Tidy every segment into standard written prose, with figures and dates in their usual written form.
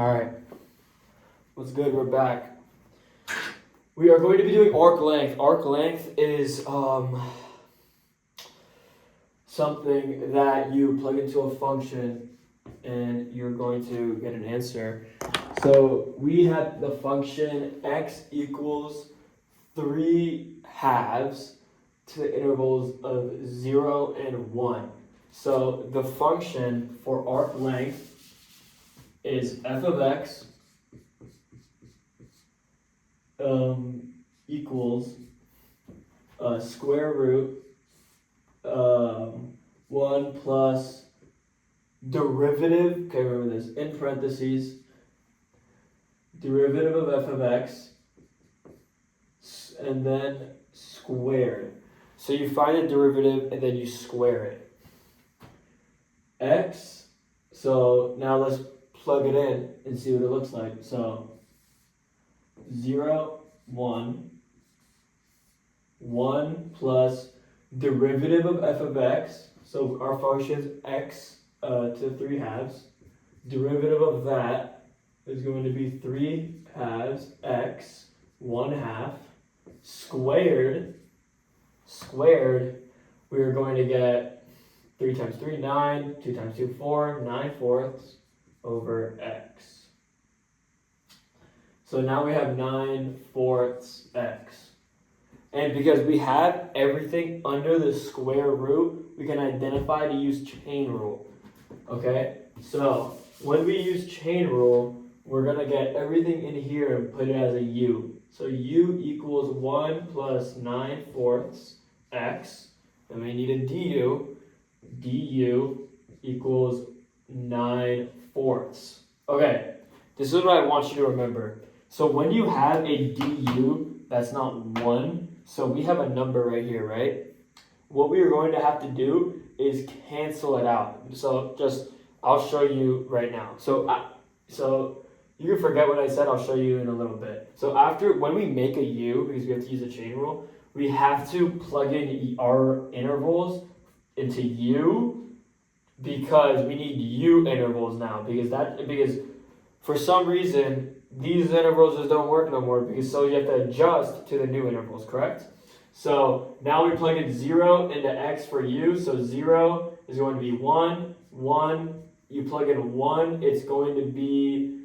Alright, what's good? We're back. We are going to be doing arc length. Arc length is something that you plug into a function and you're going to get an answer. So we have the function x equals 3 halves to the intervals of 0 and 1. So the function for arc length is f of x equals square root 1 plus derivative, okay, remember this, in parentheses, derivative of f of x, and then squared. So you find the derivative and then you square it. X, so now let's plug it in and see what it looks like. So 0, 1, 1 plus derivative of f of x, so our function is x to 3 halves. Derivative of that is going to be 3 halves x 1 half squared, we are going to get 3 times 3, 9, 2 times 2, 4, 9 fourths over x. So now we have 9 fourths x. And because we have everything under the square root, we can identify to use chain rule. Okay? So when we use chain rule, we're going to get everything in here and put it as a u. So u equals 1 plus 9 fourths x. And we need a du. Du equals 9 fourths. Okay, this is what I want you to remember. So when you have a du, that's not 1. So we have a number right here, right? What we are going to have to do is cancel it out. So I'll show you right now. So you can forget what I said, I'll show you in a little bit. So when we make a u, because we have to use a chain rule, we have to plug in our intervals into u because we need u intervals now. Because for some reason, these intervals just don't work no more so you have to adjust to the new intervals, correct? So now we plug in 0 into x for u, so 0 is going to be 1, 1, you plug in 1, it's going to be,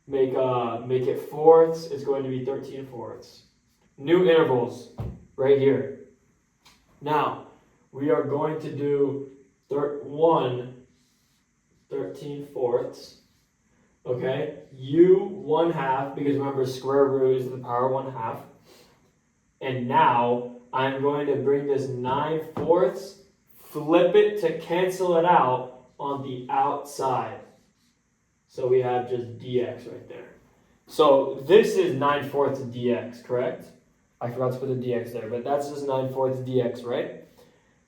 make it fourths, it's going to be 13 fourths. New intervals, right here. Now, we are going to do 13 fourths. Okay, u 1 half, because remember square root is the power 1 half. And now I'm going to bring this 9 fourths, flip it to cancel it out on the outside. So we have just dx right there. So this is 9 fourths dx, correct? I forgot to put the dx there, but that's just 9 fourths dx, right?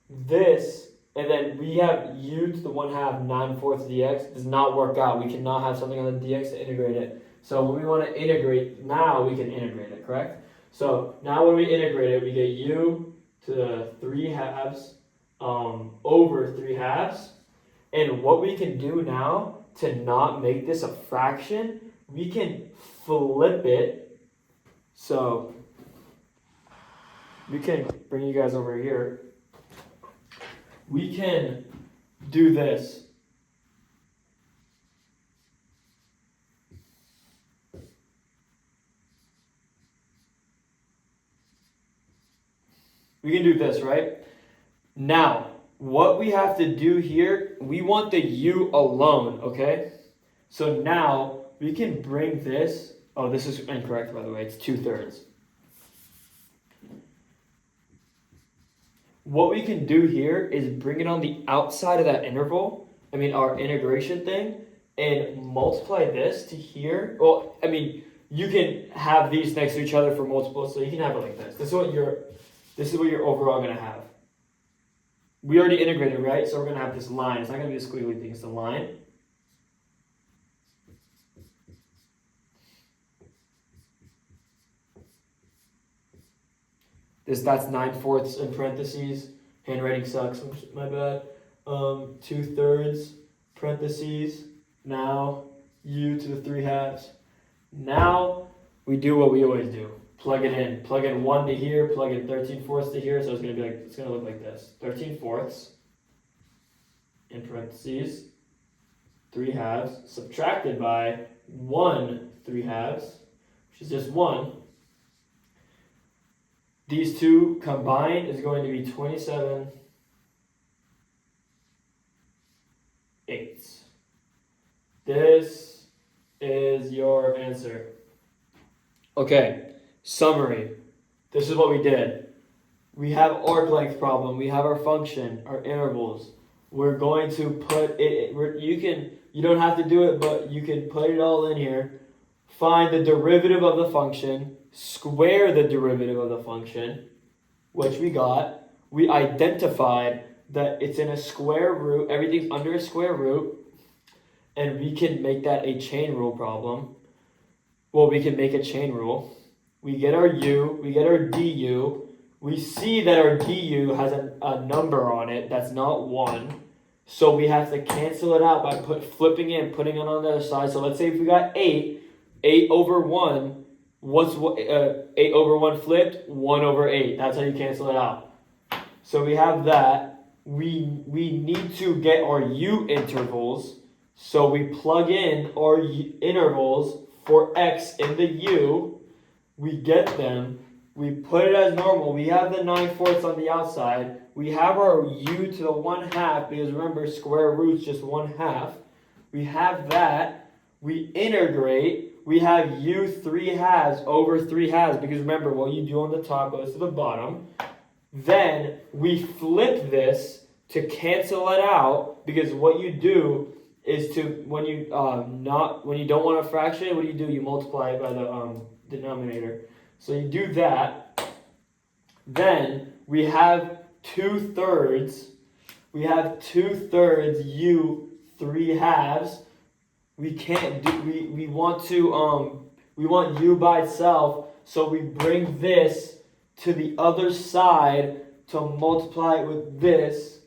This, and then we have u to the 1 half 9 fourths dx does not work out. We cannot have something on the dx to integrate it. So when we want to integrate, now we can integrate it, correct? So now when we integrate it, we get u to the 3 halves over 3 halves. And what we can do now to not make this a fraction, we can flip it. So we can bring you guys over here. We can do this. We can do this, right? Now, what we have to do here, we want the u alone, okay? So now we can bring this, oh, this is incorrect, by the way, it's 2/3. What we can do here is bring it on the outside of that interval, our integration thing, and multiply this to here. Well, you can have these next to each other for multiples, so you can have it like this. This is what you're overall going to have. We already integrated, right? So we're going to have this line. It's not going to be a squiggly thing, it's a line. That's 9 fourths in parentheses. Handwriting sucks, my bad. 2/3 parentheses. Now u to the 3 halves. Now we do what we always do. Plug it in. Plug in 1 to here, plug in 13/4 to here, so it's gonna look like this. 13/4 in parentheses, 3 halves, subtracted by 1 3 halves, which is just 1. These two combined is going to be 27/8. This is your answer. Okay, summary. This is what we did. We have arc length problem. We have our function, our intervals. We're going to put it. You don't have to do it, but you can put it all in here. Find the derivative of the function. Square the derivative of the function, which we got. We identified that it's in a square root. Everything's under a square root, and we can make that a chain rule problem. Well, we can make a chain rule. We get our u, we get our du. We see that our du has a number on it that's not 1. So we have to cancel it out by flipping it and putting it on the other side. So let's say if we got 8 over 1, what's 8 over 1 flipped? 1 over 8. That's how you cancel it out. So we have that. We need to get our u intervals. So we plug in our intervals for x in the u, we get them, we put it as normal, we have the 9/4 on the outside, we have our u to the 1/2, because remember square root's just 1/2, we have that, we integrate, we have u 3 halves over 3 halves, because remember what you do on the top goes to the bottom, then we flip this to cancel it out, because what you do is to, when you don't want a fraction, what do? You multiply it by the denominator. So you do that. Then we have 2/3. We have 2/3 u 3 halves. We can't do. We want u by itself. So we bring this to the other side to multiply it with this.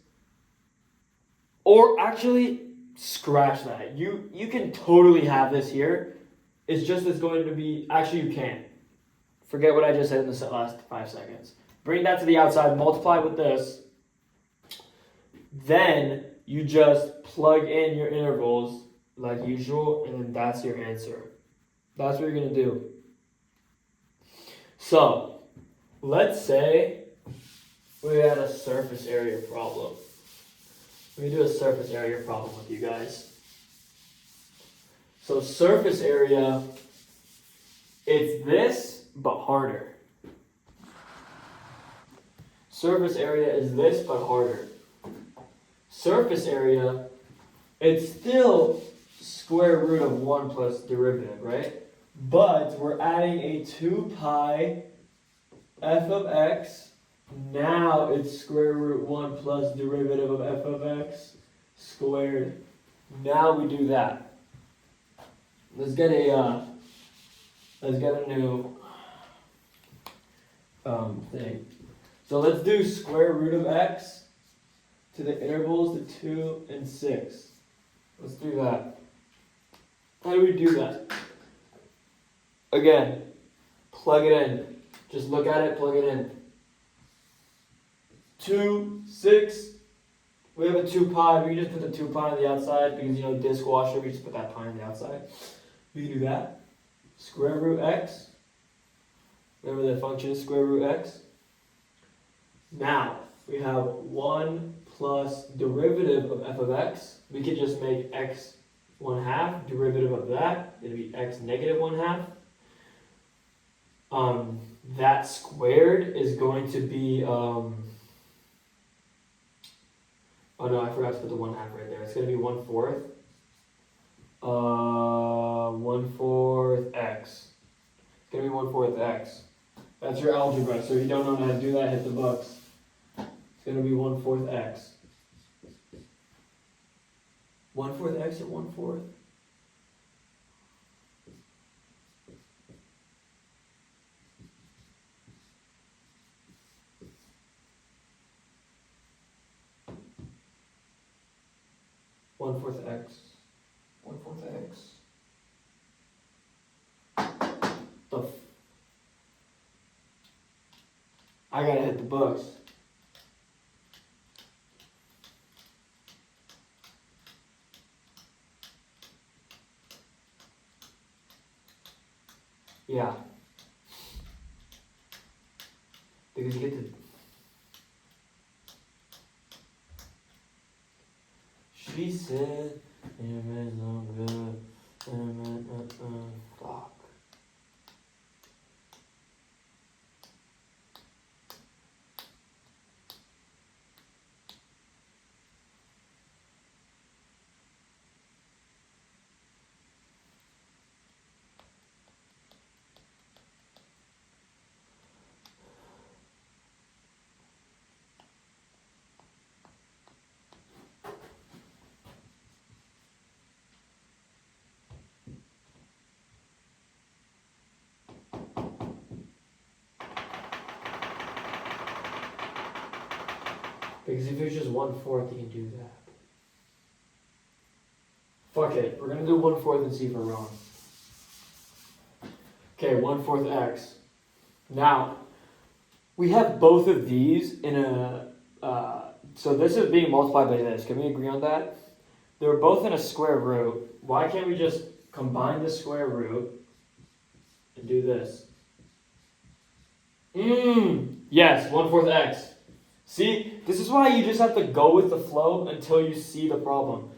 Or actually, scratch that. You can totally have this here. It's just it's going to be, actually you can't. Forget what I just said in the last 5 seconds. Bring that to the outside, multiply with this. Then you just plug in your intervals like usual, and then that's your answer. That's what you're going to do. So, let's say we had a surface area problem. Let me do a surface area problem with you guys. So surface area, it's this, but harder. Surface area is this, but harder. Surface area, it's still square root of 1 plus derivative, right? But we're adding a 2 pi f of x. Now it's square root 1 plus derivative of f of x squared. Now we do that. Let's get a new thing. So let's do square root of x to the intervals to 2 and 6. Let's do that. How do we do that? Again, plug it in. Just look at it, plug it in. 2, 6. We have a 2 pi. We can just put the 2 pi on the outside because, dishwasher, we just put that pi on the outside. We can do that. Square root x. Remember the function is square root x. Now, we have 1 plus derivative of f of x. We could just make x 1/2. Derivative of that, it'd be x negative 1/2. That squared is going to be, oh no, I forgot to put the 1/2 right there. It's going to be 1/4. 1/4 x. It's going to be 1/4 x. That's your algebra, so if you don't know how to do that, hit the books. It's going to be 1/4 x. 1/4 x or 1/4? One-fourth x. 1/4 x. I gotta hit the books. Yeah. Because you get to. She said, it was no good. Fuck. Because if it's just 1/4, you can do that. Fuck it. We're gonna do 1/4 and see if we're wrong. Okay, 1/4 x. Now, we have both of these in a. So this is being multiplied by this. Can we agree on that? They're both in a square root. Why can't we just combine the square root and do this? Yes, 1/4 x. See, this is why you just have to go with the flow until you see the problem.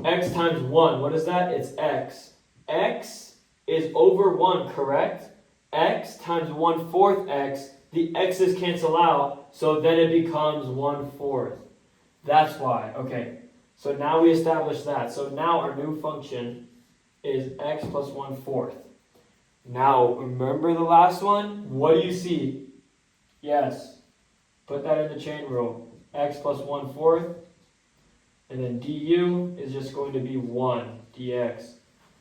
X times 1, what is that? It's x. X is over 1, correct? X times 1/4 x, the x's cancel out, so then it becomes 1/4. That's why. Okay, so now we established that. So now our new function is x plus 1/4. Now, remember the last one? What do you see? Yes. Put that in the chain rule. X plus 1/4. And then du is just going to be 1 dx.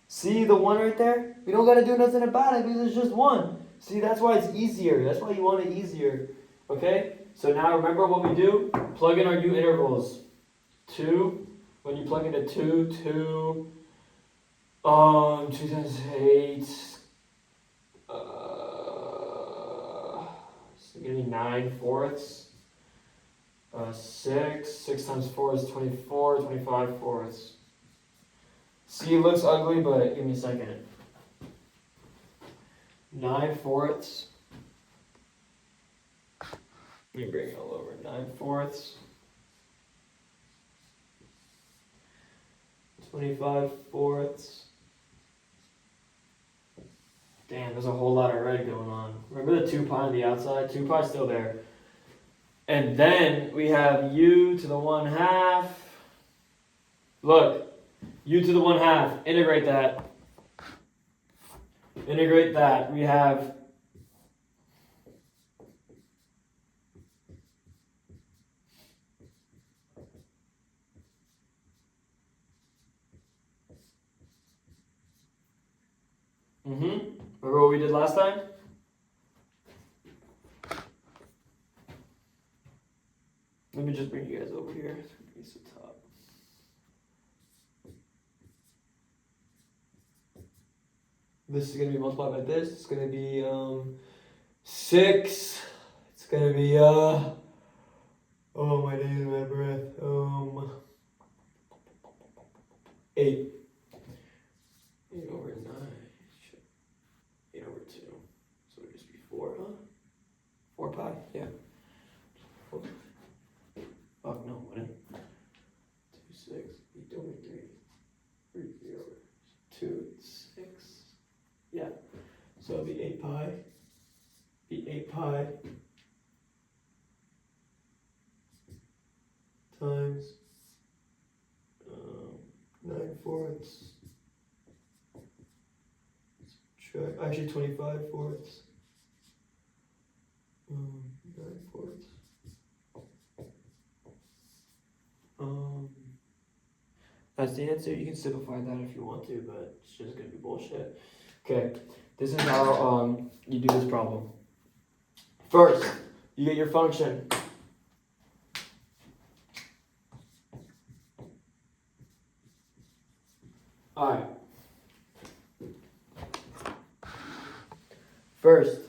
See the 1 right there? We don't got to do nothing about it because it's just 1. See, that's why it's easier. That's why you want it easier. Okay? So now remember what we do? Plug in our u intervals. 2. When you plug into 2, 2 times 8. It's going to be 9/4. 6 times 4 is 24, 25/4. See, it looks ugly, but give me a second. 9/4. Let me bring it all over. 9/4. 25/4. Damn, there's a whole lot of red going on. Remember the 2 pi on the outside? 2 pi still there. And then we have u to the 1/2. Look, u to the 1/2. Integrate that. Integrate that. We have Remember what we did last time? Let me just bring you guys over here. It's the top. This is going to be multiplied by this. It's going to be 6. It's going to be, oh, my days and my breath. 8. 8 over 9. 8 over 2. So it would just be 4, huh? 4 pi, yeah. 4. Oh, no, it wouldn't. 2, 6. 8 over 3. 3 over 2, 6. Yeah. So it'll be 8 pi. Be 8 pi times 9/4. Actually 25/4. 9/4. That's the answer. You can simplify that if you want to, but it's just gonna be bullshit. Okay, this is how you do this problem. First, you get your function. Alright. First,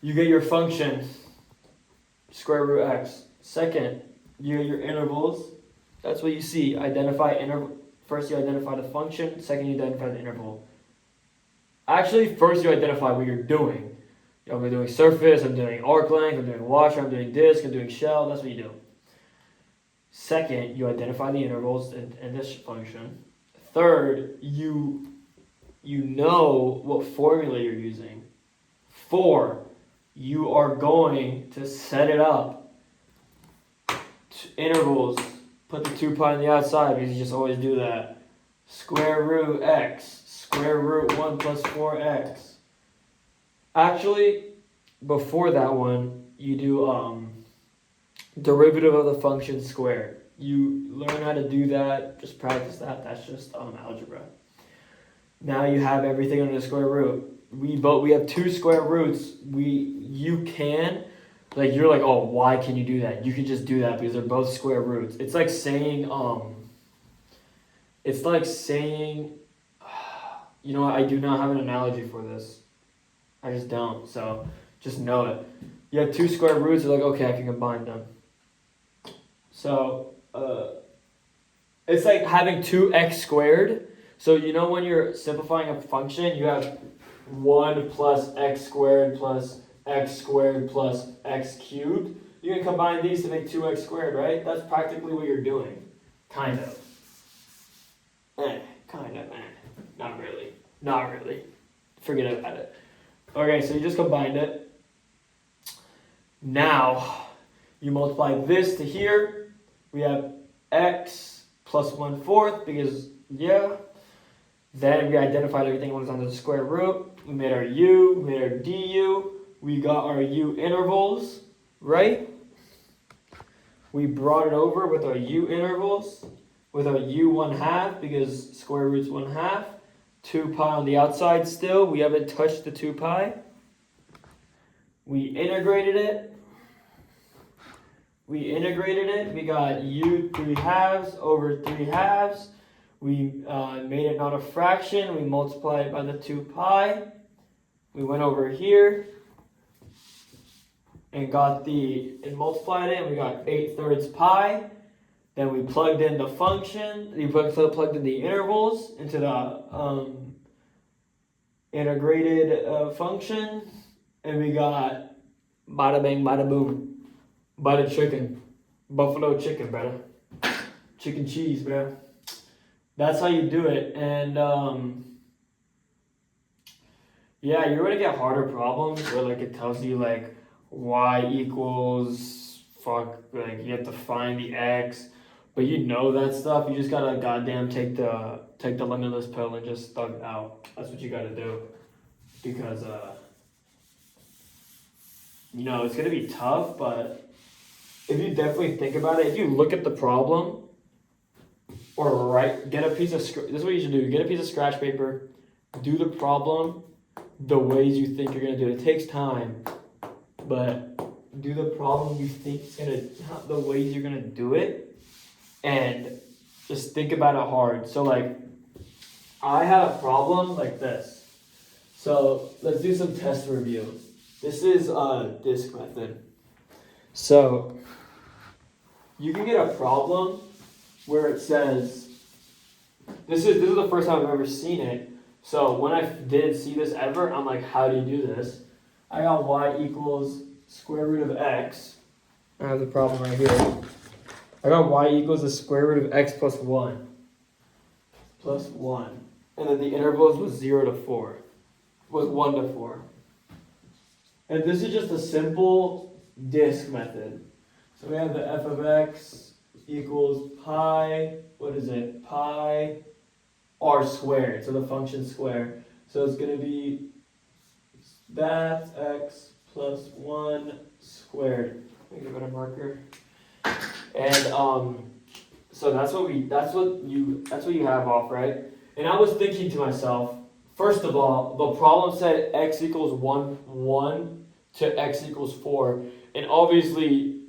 you get your function, square root x. Second, you get your intervals. That's what you see. Identify interval. First, you identify the function. Second, you identify the interval. Actually, first you identify what you're doing. I'm doing surface, I'm doing arc length, I'm doing washer, I'm doing disk, I'm doing shell. That's what you do. Second, you identify the intervals in this function. Third, you know what formula you're using. 4, you are going to set it up. Intervals, put the 2 pi on the outside because you just always do that. Square root x, square root 1 plus 4x. Actually, before that one, you do derivative of the function squared. You learn how to do that, just practice that. That's just algebra. Now you have everything under the square root. We have 2 square roots. You can, like, you're like, oh, why can you do that? You can just do that because they're both square roots. It's like saying, you know what, I do not have an analogy for this. I just don't, so just know it. You have 2 square roots, you're like, okay, I can combine them. So, it's like having 2x squared. So you know when you're simplifying a function, you have 1 plus x squared plus x squared plus x cubed. You can combine these to make 2x squared, right? That's practically what you're doing. Kind of. Not really. Forget about it. Okay, so you just combined it. Now, you multiply this to here. We have x plus 1/4 because, yeah. Then we identified everything was under the square root. We made our u, we made our du. We got our u intervals, right? We brought it over with our u intervals, with our u 1/2 because square root's 1/2. 2 pi on the outside still. We haven't touched the 2 pi. We integrated it. We got u 3/2 over 3/2. We made it not a fraction. We multiplied it by the 2 pi. We went over here and multiplied it, and we got 8/3 pi. Then we plugged in the function. We plugged in the intervals into the integrated function, and we got bada bang, bada boom, bada chicken, buffalo chicken, brother, chicken cheese, bro. That's how you do it, and yeah, you're gonna get harder problems where like it tells you like y equals like you have to find the x. But you know that stuff. You just gotta goddamn take the limitless pill and just thug it out. That's what you gotta do, because it's gonna be tough. But if you definitely think about it, if you look at the problem, or get a piece of this is what you should do. Get a piece of scratch paper, do the problem the ways you think you're gonna do it. It takes time, but do the problem you think not the ways you're gonna do it. And just think about it hard. So like, I had a problem like this. So let's do some test review. This is a disk method. So you can get a problem where it says, this is the first time I've ever seen it. So when I didn't see this ever, I'm like, how do you do this? I got y equals square root of x. I have the problem right here. I got y equals the square root of x plus 1. Plus 1. And then the intervals was 0 to 4. Was 1 to 4. And this is just a simple disk method. So we have the f of x equals pi, pi r squared. So the function squared. So it's going to be that's x plus 1 squared. Let me get a better marker. And so that's what you have off, right? And I was thinking to myself, first of all, the problem said x equals 1 to x equals 4. And obviously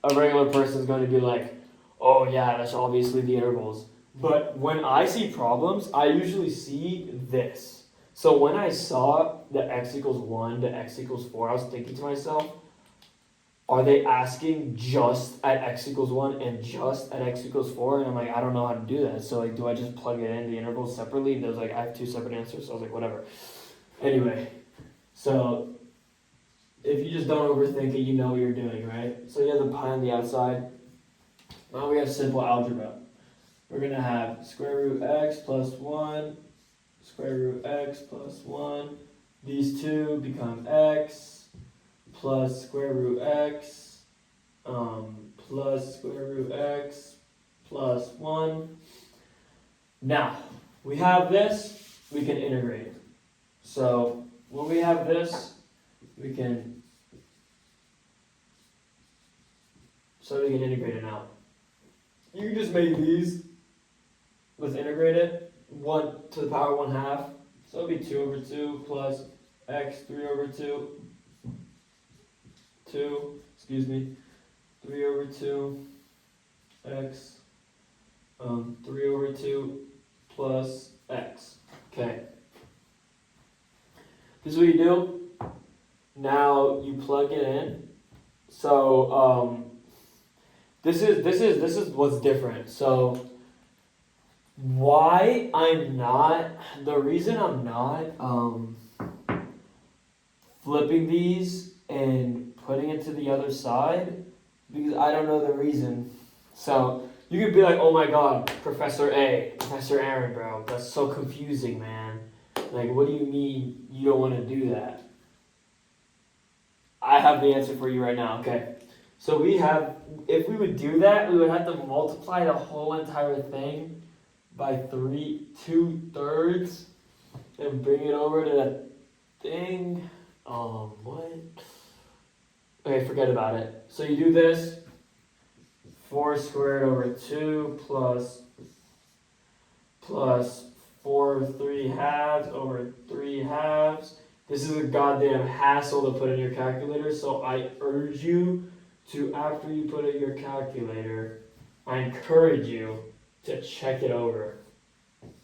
a regular person is going to be like, oh yeah, that's obviously the intervals. But when I see problems, I usually see this. So when I saw the x equals 1 to x equals 4, I was thinking to myself, are they asking just at x equals 1 and just at x equals 4? And I'm like, I don't know how to do that. So like, do I just plug it in the intervals separately? And there's like, I have 2 separate answers. So I was like, whatever. Anyway, so if you just don't overthink it, you know what you're doing, right? So you have the pi on the outside. Now we have simple algebra. We're going to have square root x plus 1, square root x plus 1. These two become x plus square root x plus square root x plus 1. Now, we have this, we can integrate. So when we have this, we can integrate it now. You can just make these, let's integrate it, 1 to the power 1/2. So it'll be 2 over 2 plus x 3 over 2, 3 over 2, x, 3 over 2 plus x. Okay. This is what you do. Now you plug it in. So this is what's different. So the reason I'm not flipping these and putting it to the other side, because I don't know the reason. So you could be like, oh my god, Professor Aaron, bro, that's so confusing, man. Like, what do you mean you don't want to do that? I have the answer for you right now, okay? So if we would do that, we would have to multiply the whole entire thing by 2/3 and bring it over to that thing. What? Okay, forget about it. So you do this, 4 squared over 2 plus 4 3/2 over 3/2. This is a goddamn hassle to put in your calculator, so I urge you to, after you put it in your calculator, I encourage you to check it over.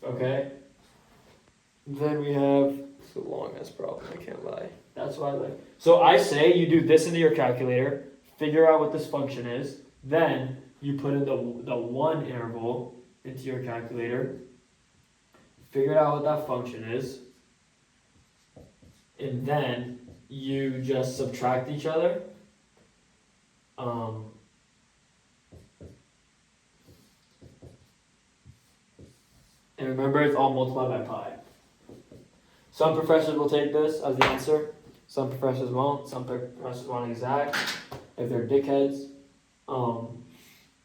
Okay? Then we have, it's a long ass problem, I can't lie. That's why I like. So I say you do this into your calculator, figure out what this function is, then you put in the 1 interval into your calculator, figure out what that function is, and then you just subtract each other. And remember, it's all multiplied by pi. Some professors will take this as the answer. Some professors won't. Some professors want exact if they're dickheads.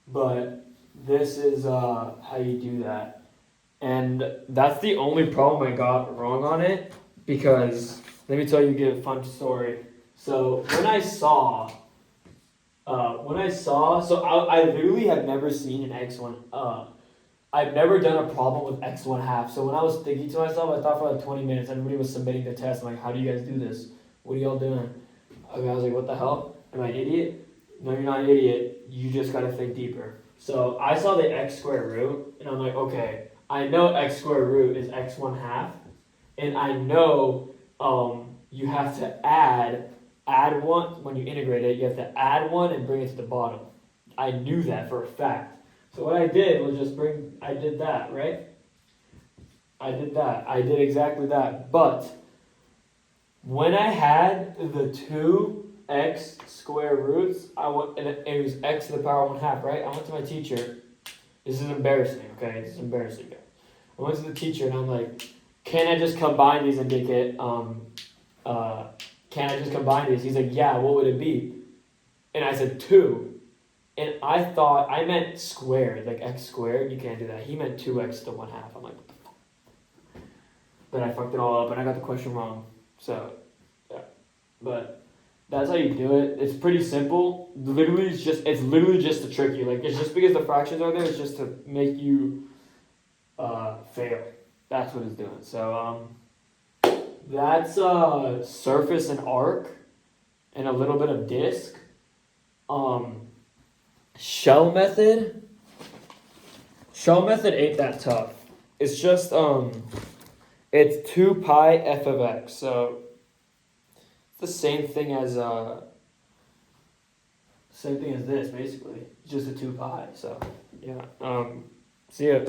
But this is how you do that. And that's the only problem I got wrong on it, because let me tell you a fun story. So when I saw, so I literally have never seen an x1. I've never done a problem with x 1/2. So when I was thinking to myself, I thought for like 20 minutes, everybody was submitting the test. I'm like, how do you guys do this? What are y'all doing? I was like, what the hell? Am I an idiot? No, you're not an idiot. You just gotta think deeper. So I saw the x square root, and I'm like, okay, I know x square root is x 1/2, and I know you have to add 1 when you integrate it. You have to add 1 and bring it to the bottom. I knew that for a fact. So what I did was I did that, right? I did exactly that. But when I had the 2x square roots, and it was x to the power 1/2, right? I went to my teacher. This is embarrassing, okay? This is embarrassing, guys. I went to the teacher and I'm like, can I just combine these and make it, can I just combine these? He's like, yeah, what would it be? And I said 2. And I thought, I meant squared, like x squared. You can't do that. He meant 2x to 1/2. I'm like, what the fuck? Then I fucked it all up and I got the question wrong. So, yeah. But that's how you do it. It's pretty simple. It's literally just to trick you. Like, it's just because the fractions are there, it's just to make you fail. That's what it's doing. So, that's surface and arc and a little bit of disk. Shell method ain't that tough. It's just It's 2 pi f of x. So it's the same thing as this, basically. It's just a 2 pi. So yeah. See ya.